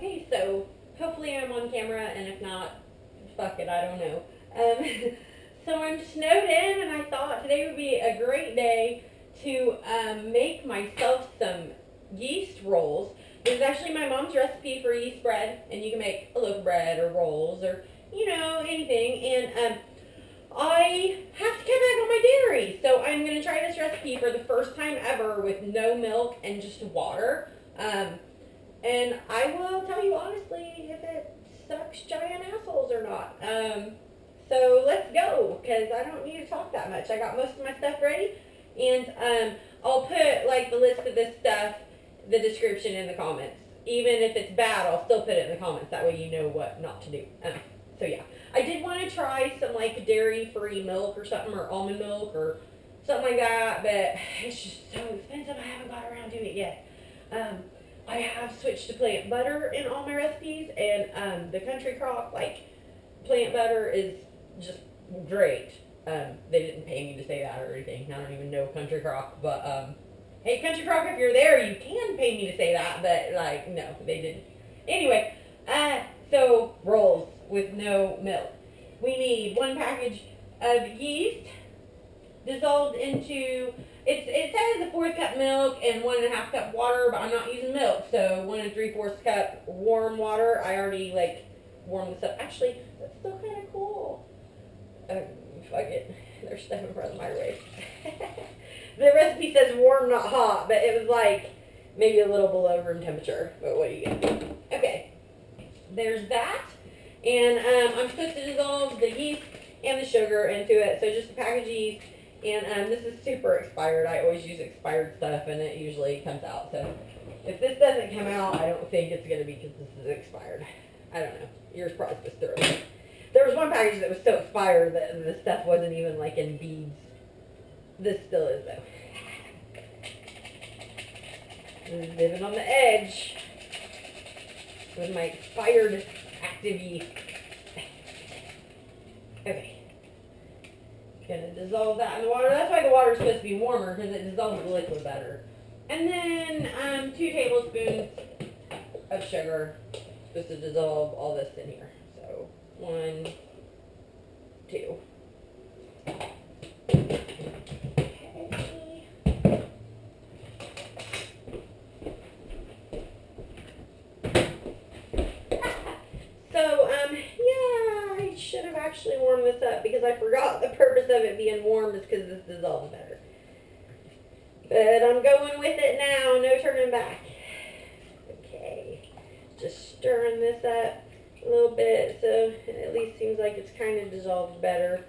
Okay, so hopefully I'm on camera, and if not, fuck it, I don't know. So I'm snowed in, and I thought today would be a great day to make myself some yeast rolls. This is actually my mom's recipe for yeast bread, and you can make a loaf of bread or rolls or, you know, anything. And I have to cut back on my dairy, so I'm going to try this recipe for the first time ever with no milk and just water. And I will tell you honestly if it sucks giant assholes or not. So let's go, because I don't need to talk that much. I got most of my stuff ready, and I'll put like the list of this stuff, the description in the comments. Even if it's bad, I'll still put it in the comments. That way you know what not to do. So yeah, I did want to try some like dairy-free milk or something, or almond milk or something like that, but it's just so expensive. I haven't got around to it yet. I have switched to plant butter in all my recipes, and the Country Crock like plant butter is just great. They didn't pay me to say that or anything. I don't even know Country Crock, but hey, Country Crock, if you're there, you can pay me to say that, but like no, they didn't. Anyway, so rolls with no milk. We need 1 package of yeast dissolved into, it says a 1/4 cup milk and 1 1/2 cup water, but I'm not using milk, so 1 3/4 cup warm water. I already like warmed this up. Actually, that's still kind of cool. Fuck it. There's stuff in front of the microwave. The recipe says warm, not hot, but it was like maybe a little below room temperature. But what do you get? Okay, there's that, and I'm supposed to dissolve the yeast and the sugar into it. So just a package of yeast. And this is super expired. I always use expired stuff, and it usually comes out. So if this doesn't come out, I don't think it's going to be because this is expired. I don't know. Yours probably supposed to throw it. There was one package that was so expired that the stuff wasn't even like in beads. This still is though. Living on the edge with my expired active yeast. Okay. Gonna dissolve that in the water. That's why the water is supposed to be warmer, because it dissolves the liquid better. And then 2 tablespoons of sugar. Supposed to dissolve all this in here. So 1, 2. Okay. So yeah, I should have actually warmed this up because I forgot the purpose of it being warm is because this dissolves better. But I'm going with it now, no turning back. Okay, just stirring this up a little bit so it at least seems like it's kind of dissolved better.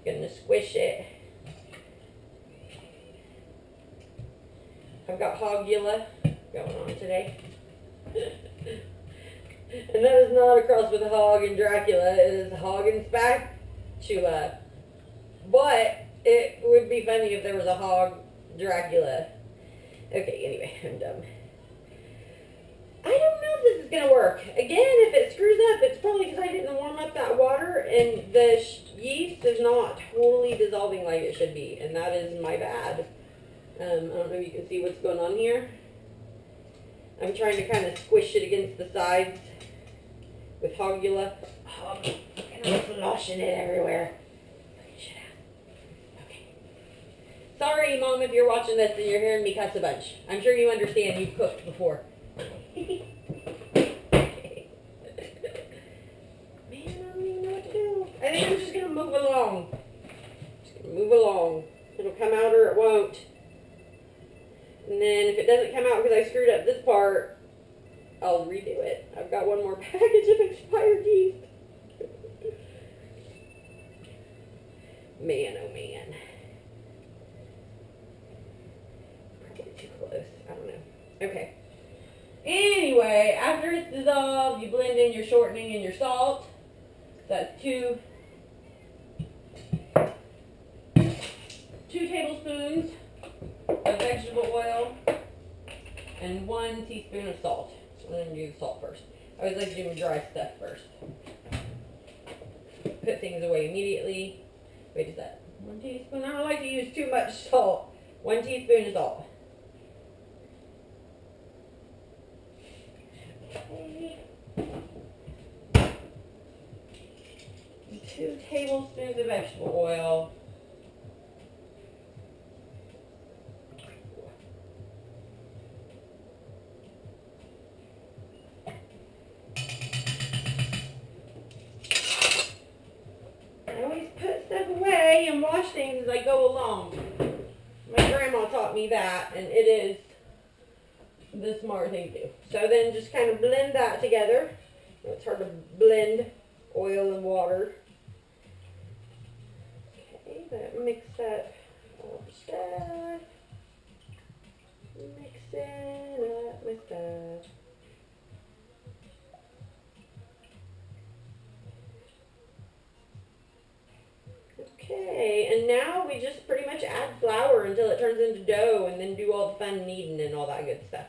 Gonna squish it. I've got hogula going on today. And that is not a cross with a hog and Dracula. It is hog and spatula. But it would be funny if there was a hog Dracula. Okay, anyway, I'm done. I don't know if this is going to work. Again, if it screws up, it's probably because I didn't warm up that water and the yeast is not totally dissolving like it should be. And that is my bad. I don't know if you can see what's going on here. I'm trying to kind of squish it against the sides with hogula. Oh, and I'm sloshing it everywhere. Okay. Sorry, Mom, if you're watching this and you're hearing me cuss a bunch. I'm sure you understand. You've cooked before. Okay. Man, I don't even know what to do. I think I'm just going to move along. Just going to move along. It'll come out or it won't. And then if it doesn't come out because I screwed up this part, I'll redo it. I've got 1 more package of expired yeast. Man, oh man. Probably too close. I don't know. Okay. Anyway, after it's dissolved, you blend in your shortening and your salt. So that's 2 tablespoons of vegetable oil and 1 teaspoon of salt. So I'm going to do the salt first. I always like to do my dry stuff first. Put things away immediately. Wait, is that 1 teaspoon? I don't like to use too much salt. 1 teaspoon of salt. tablespoons of vegetable oil. I always put stuff away and wash things as I go along. My grandma taught me that, and it is the smart thing to do. So then just kind of blend that together. It's hard to blend oil and water. Okay, that mix up all the stuff. Mixing up my stuff. Okay, and now we just pretty much add flour until it turns into dough and then do all the fun kneading and all that good stuff.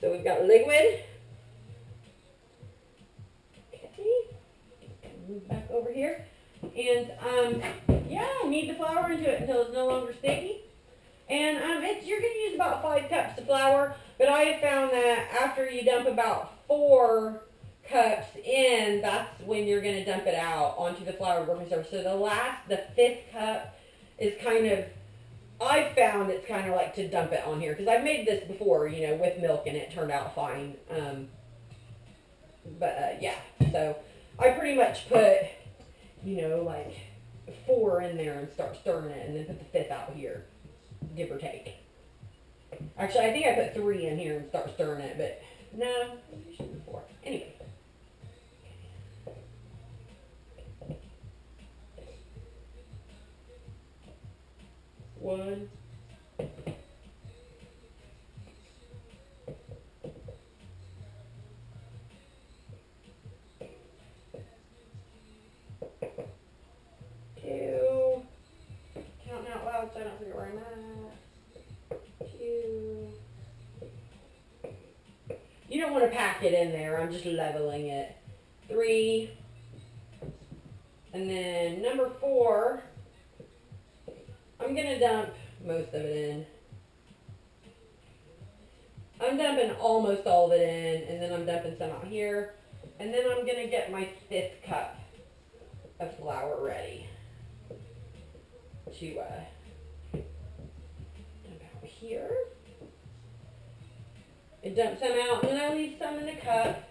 So we've got liquid. Okay, move back over here. And yeah, knead the flour into it until it's no longer sticky. And you're going to use about 5 cups of flour, but I have found that after you dump about 4 cups in, that's when you're going to dump it out onto the flour working surface. So the 5th cup is kind of, I've found it's kind of like to dump it on here, because I've made this before, you know, with milk, and it turned out fine. Yeah, so I pretty much put, you know, like 4 in there and start stirring it, and then put the 5th out here, give or take. Actually, I think I put 3 in here and start stirring it, but no, it should be 4. Anyway. One. 2. Counting out loud so I don't forget where I'm at. 2. You don't want to pack it in there. I'm just leveling it. 3. And then number 4. I'm going to dump most of it in. I'm dumping almost all of it in, and then I'm dumping some out here. And then I'm going to get my 5th cup of flour ready to dump out here. I dump some out, and then I leave some in the cup.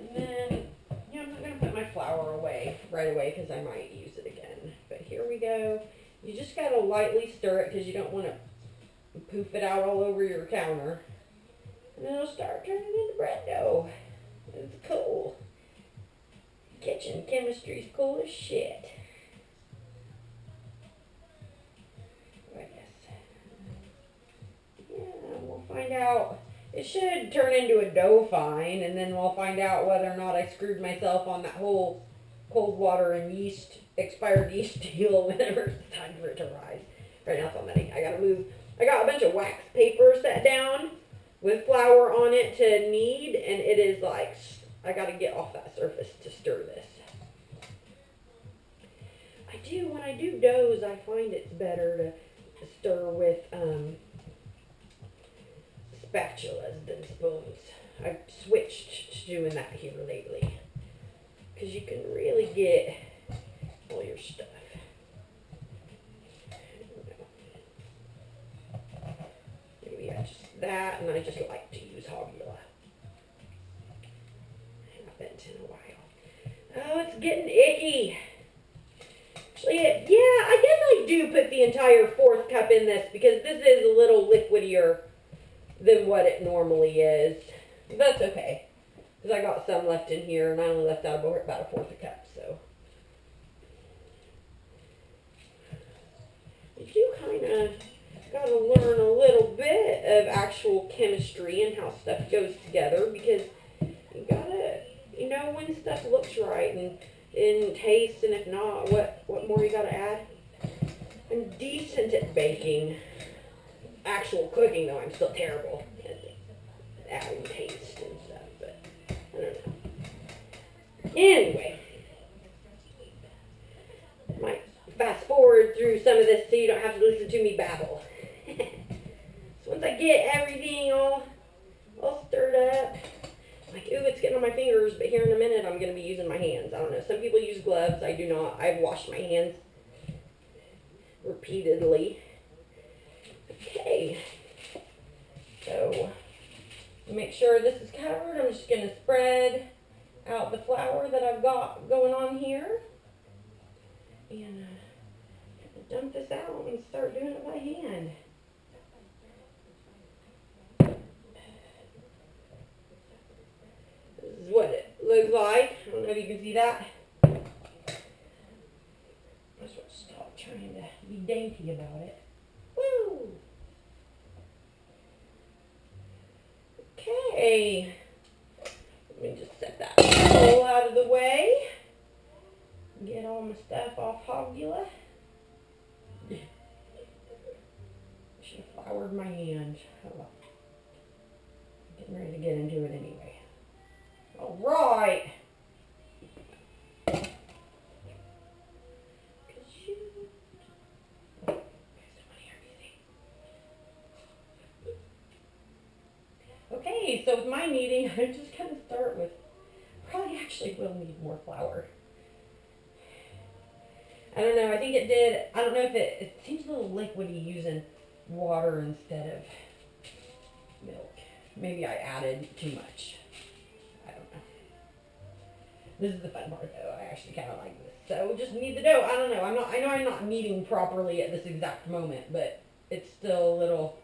And then, you know, I'm not going to put my flour away right away because I might use it again. But here we go. You just got to lightly stir it because you don't want to poof it out all over your counter. And then it'll start turning into bread dough. It's cool. Kitchen chemistry's cool as shit. I guess. Yeah, we'll find out. It should turn into a dough fine, and then we'll find out whether or not I screwed myself on that whole cold water and yeast, expired yeast deal whenever it's time for it to rise. Right now it's all muddy. I got a bunch of wax paper set down with flour on it to knead, and it is like, I got to get off that surface to stir this. When I do doughs, I find it's better to stir with spatulas than spoons. I've switched to doing that here lately, because you can really get all your stuff. Maybe I just that, and I just like to use Hogula. I haven't in a while. Oh, it's getting icky. Actually, yeah, I guess I do put the entire 4th cup in this, because this is a little liquidier than what it normally is. That's okay, because I got some left in here, and I only left out about a 4th cup, so. You do kind of got to learn a little bit of actual chemistry and how stuff goes together, because you got to, you know, when stuff looks right and taste, and if not, what more you got to add. I'm decent at baking. Actual cooking, though, I'm still terrible at adding taste and stuff, but I don't know. Anyway, I might fast forward through some of this so you don't have to listen to me babble. So once I get everything all stirred up, like, ooh, it's getting on my fingers, but here in a minute I'm going to be using my hands. I don't know. Some people use gloves. I do not. I've washed my hands repeatedly. Okay. So, make sure this is covered. I'm just going to spread out the flour that I've got going on here. And dump this out and start doing it by hand. This is what it looks like. I don't know if you can see that. I just want to stop trying to be dainty about it. Woo! Okay. Let me just set that bowl out of the way. Get all my stuff off Hogula. Should have floured my hands. Oh well. Getting ready to get into it anyway. Alright. Okay, so with my kneading, I'm just going to start with, probably actually will need more flour. I don't know, I think it did, I don't know if it seems a little liquidy using water instead of milk. Maybe I added too much. I don't know. This is the fun part though, I actually kind of like this. So just knead the dough, I don't know, I know I'm not kneading properly at this exact moment, but it's still a little,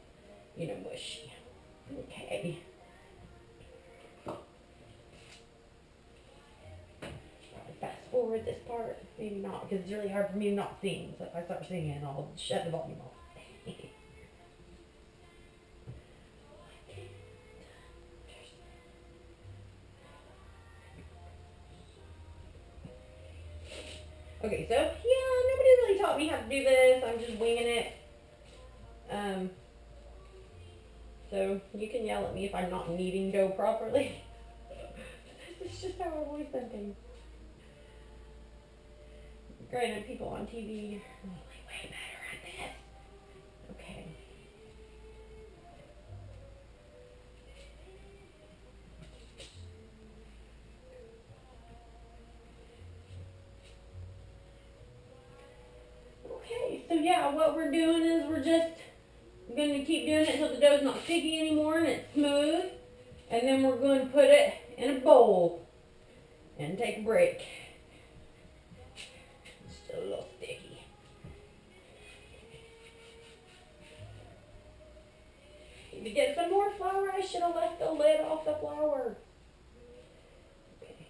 mushy. Okay. Fast forward this part. Maybe not, because it's really hard for me to not sing. So if I start singing, I'll shut the volume off. Okay, so yeah, nobody really taught me how to do this. I'm just winging it. So you can yell at me if I'm not kneading dough properly. This is just how I've always done things. Granted, people on TV are like way better at this. Okay. Okay, so yeah, what we're doing is we're just going to keep doing it until the dough's not sticky anymore and it's smooth. And then we're going to put it in a bowl and take a break. It's still a little sticky. Need to get some more flour. I should have left the lid off the flour. Okay.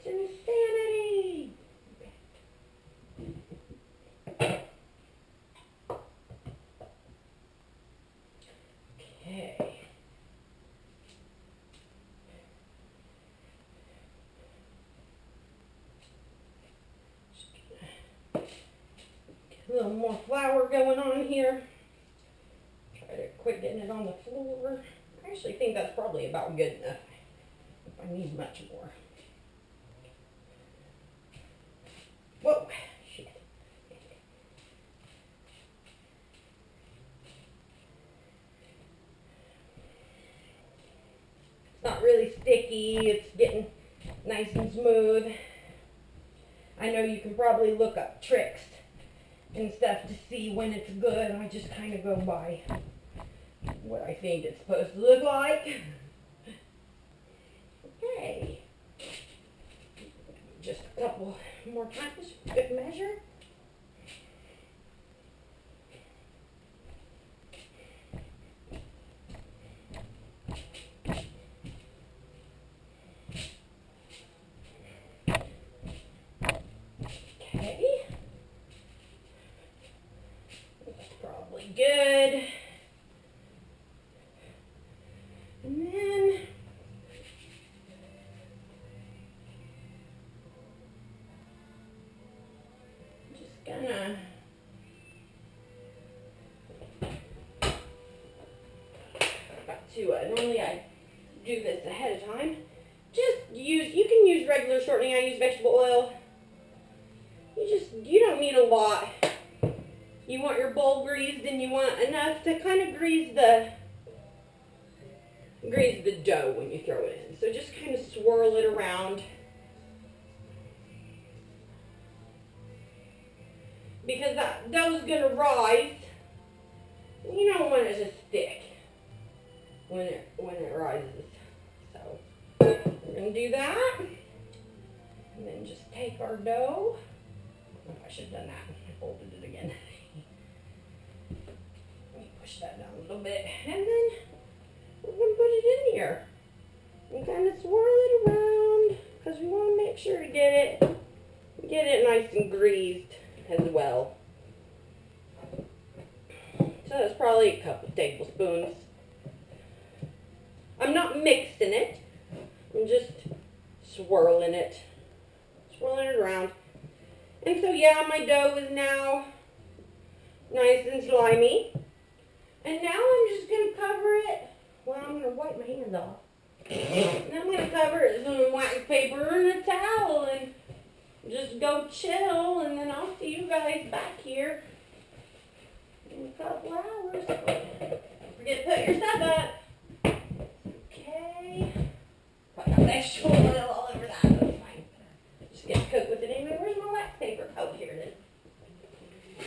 It's insanity. Okay. A little more flour going on here. Try to quit getting it on the floor. I actually think that's probably about good enough. If I need much more. Whoa, shit. It's not really sticky. It's getting nice and smooth. I know you can probably look up tricks and stuff to see when it's good. I just kind of go by what I think it's supposed to look like. Okay. Just a couple more times, good measure. Okay. That's probably good. And then just gonna normally I do this ahead of time. You can use regular shortening. I use vegetable oil. You don't need a lot. You want your bowl greased, and you want enough to kind of grease the dough when you throw it in. So just kind of swirl it around. Because that dough's gonna rise. You don't want it to stick when it rises. So we're gonna do that. And then just take our dough. Oh, I should have done that. I folded it again. Let me push that down a little bit. And then we're gonna put it in here. And kind of swirl it around. Because we want to make sure to get it nice and greased as well. So that's probably a couple tablespoons. I'm not mixing it. I'm just swirling it around. And so yeah, my dough is now nice and slimy. And now I'm just going to cover it. Well, I'm going to wipe my hands off. And I'm going to cover it with some wax paper and a towel and just go chill. And then I'll see you guys back here in a couple hours. Don't forget to put your stuff up. Okay. I got extra oil all over that. That's fine. Just get to cook with it anyway. Where's my wax paper? Oh, here it is.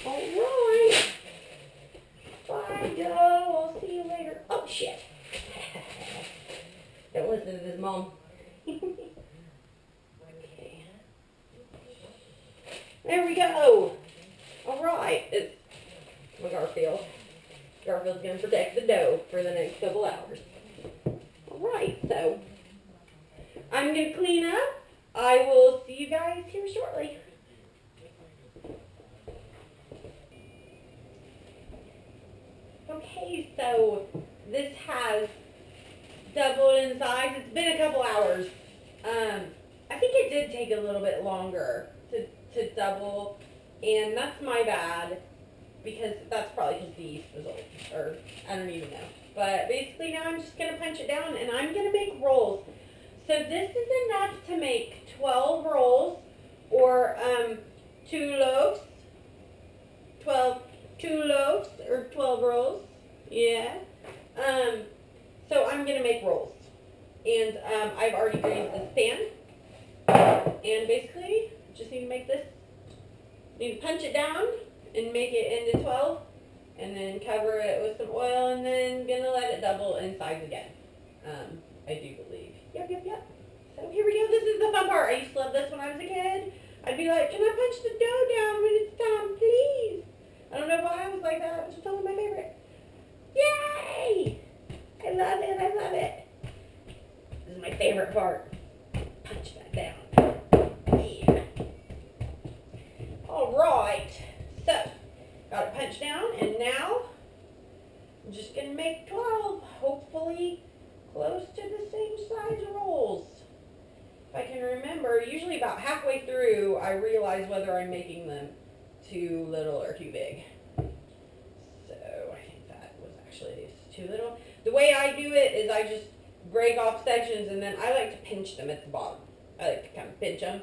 Alright. Bye, Joe. I'll see you later. Oh, shit. Don't listen to this, Mom. Okay. There we go. Alright. It's my Garfield. Garfield's going to protect the dough for the next couple hours. Alright, so I'm going to clean up. I will see you guys here shortly. Okay, so this has doubled in size. It's been a couple hours. I think it did take a little bit longer to double, and that's my bad, because that's probably because the yeast was old, or I don't even know. But basically now I'm just going to punch it down, and I'm going to make rolls. So this is enough to make 12 rolls, or 2 loaves. 2 loaves, or 12 rolls. Yeah. So I'm going to make rolls. And I've already greased this pan. And basically, just need to make this. Need to punch it down and make it into 12. And then cover it with some oil, and then going to let it double in size again. I do believe. Yep. So here we go. This is the fun part. I used to love this when I was a kid. I'd be like, can I punch the dough down when it's time, please? I don't know why I was like that. It was totally my favorite. Yay! I love it. This is my favorite part. Punch that down. Yeah. Alright. So, got it punched down, and now I'm just going to make 12. Hopefully close to the same size rolls. If I can remember, usually about halfway through, I realize whether I'm making them too little or too big. So I think that was actually too little. The way I do it is I just break off sections, and then I like to pinch them at the bottom. I like to kind of pinch them.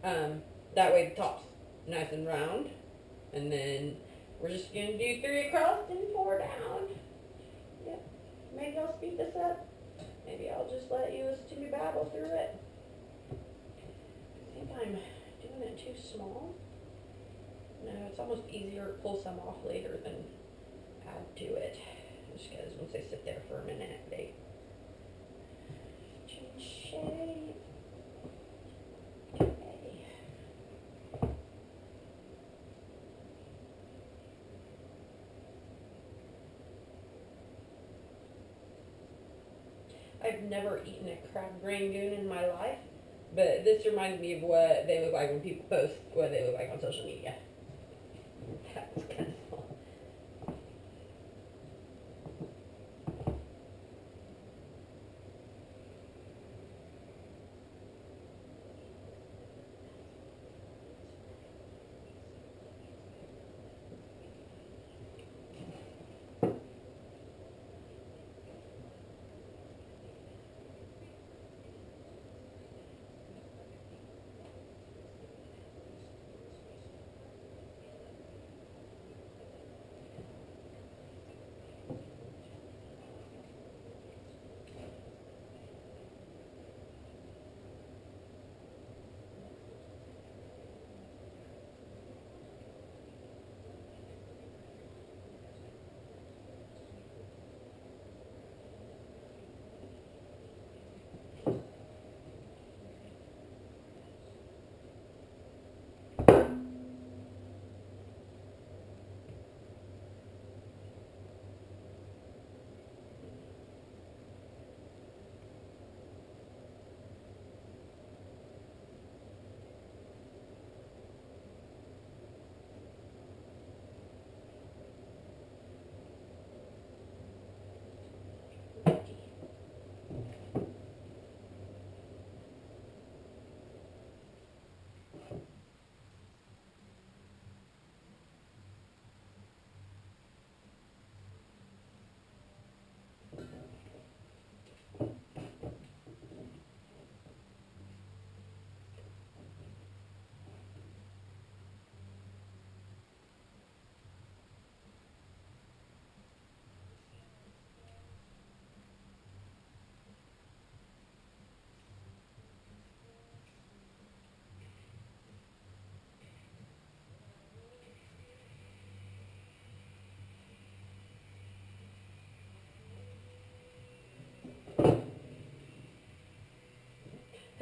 That way the top's nice and round. And then we're just going to do 3 across and 4 down. Yep. Maybe I'll speed this up. Maybe I'll just let you listen to me babble through it. I think I'm doing it too small. No, it's almost easier to pull some off later than add to it. Just because once they sit there for a minute, they change shape. Okay. I've never eaten a crab rangoon in my life, but this reminds me of what they look like when people post what they look like on social media. That was kind of fun.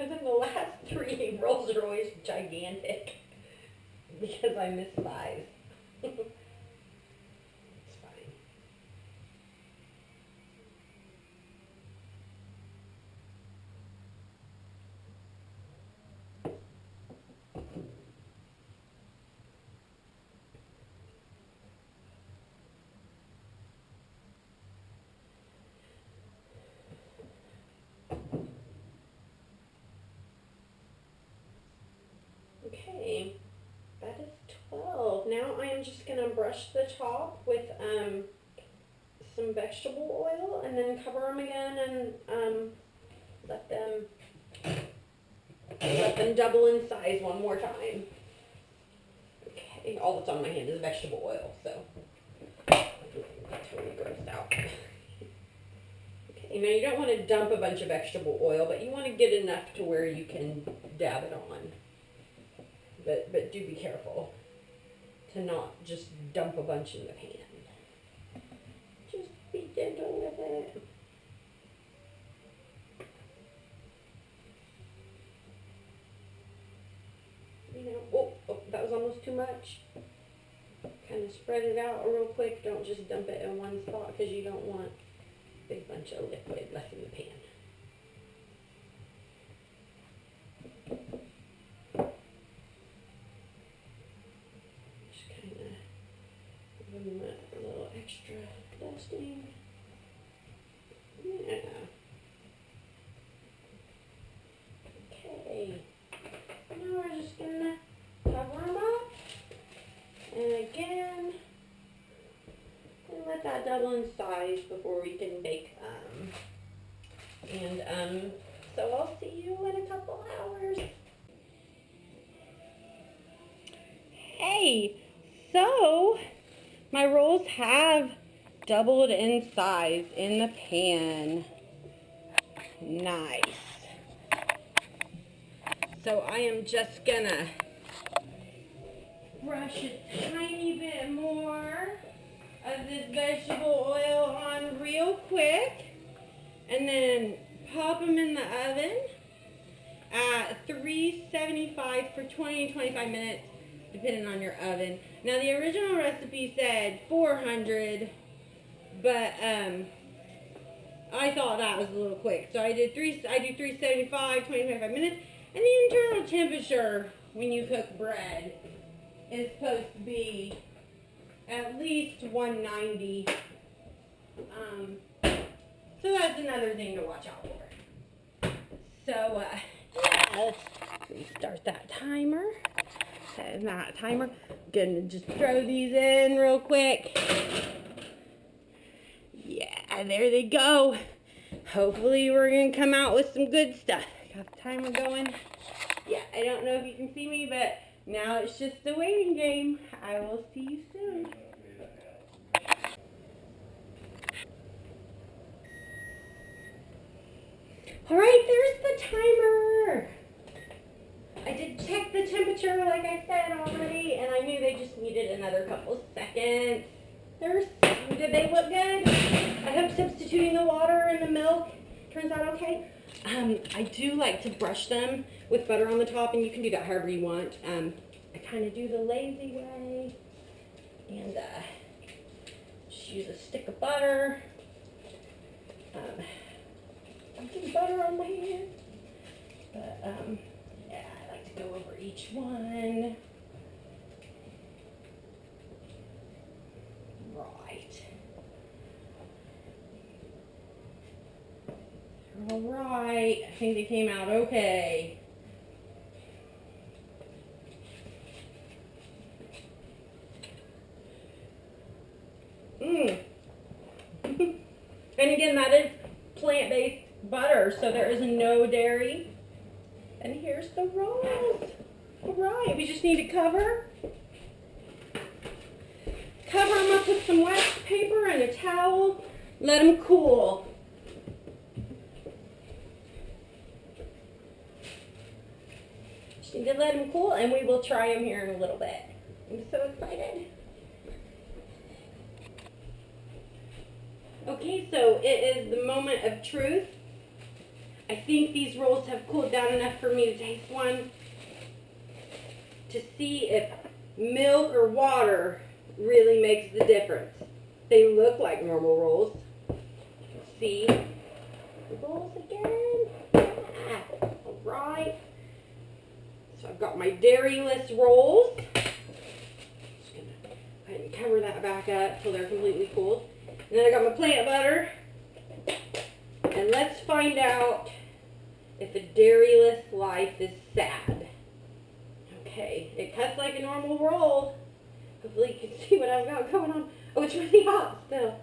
And then the last 3 rolls are always gigantic because I miss size. It's fine. Okay, that is 12. Now I am just going to brush the top with some vegetable oil and then cover them again and let them double in size one more time. Okay, all that's on my hand is vegetable oil, so I'm totally grossed out. Okay, now you don't want to dump a bunch of vegetable oil, but you want to get enough to where you can dab it on. But do be careful to not just dump a bunch in the pan. Just be gentle with it. You know, oh, that was almost too much. Kind of spread it out real quick. Don't just dump it in one spot because you don't want a big bunch of liquid left in the pan. Give them a little extra dusting. Yeah. Okay. Now we're just gonna cover them up. And again, and let that double in size before we can bake them. And so I'll see you in a couple hours. Hey, so my rolls have doubled in size in the pan. Nice. So I am just gonna brush a tiny bit more of this vegetable oil on real quick and then pop them in the oven at 375 for 20 to 25 minutes. Depending on your oven. Now the original recipe said 400, but I thought that was a little quick. So I do 375, 25 minutes. And the internal temperature when you cook bread is supposed to be at least 190. So that's another thing to watch out for. So yeah, let's restart that timer. That is not a timer. Gonna just throw these in real quick. Yeah, there they go. Hopefully we're gonna come out with some good stuff. Got the timer going. Yeah, I don't know if you can see me, but now it's just a waiting game. I will see you soon. Alright, there's the timer. I did check the temperature like I said already, and I knew they just needed another couple seconds. Did they look good? I hope substituting the water and the milk turns out okay. I do like to brush them with butter on the top, and you can do that however you want. I kind of do the lazy way, and just use a stick of butter. I do butter on my hand, but yeah, I like to go over each one. Right. All right, I think they came out okay. And again, that is plant-based butter, so there is no dairy. And here's the rolls. All right, we just need to cover them up with some wax paper and a towel. Let them cool. Just need to let them cool, and we will try them here in a little bit. I'm so excited. Okay, so it is the moment of truth. I think these rolls have cooled down enough for me to taste one to see if milk or water really makes the difference. They look like normal rolls. Let's see the rolls again. All right. So I've got my dairy-less rolls. Just gonna go ahead and cover that back up till they're completely cooled. And then I got my plant butter. And let's find out if a dairy-less life is sad. Okay, it cuts like a normal roll. Hopefully you can see what I've got going on. Oh, it's really hot still.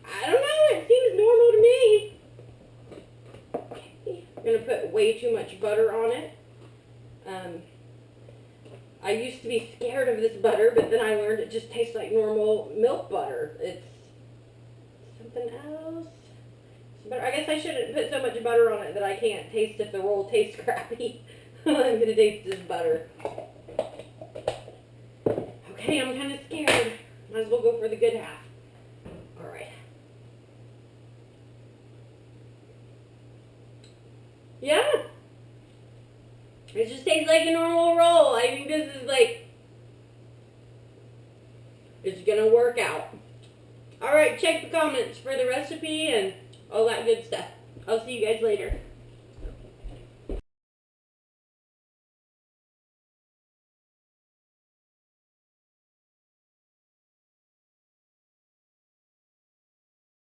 I don't know, it seems normal to me. Okay, I'm going to put way too much butter on it. I used to be scared of this butter, but then I learned it just tastes like normal milk butter. It's something else. But I guess I shouldn't put so much butter on it that I can't taste if the roll tastes crappy. I'm going to taste this butter. Okay, I'm kind of scared. Might as well go for the good half. Alright. Yeah. It just tastes like a normal roll. I think this is like, it's going to work out. Alright, check the comments for the recipe and all that good stuff. I'll see you guys later.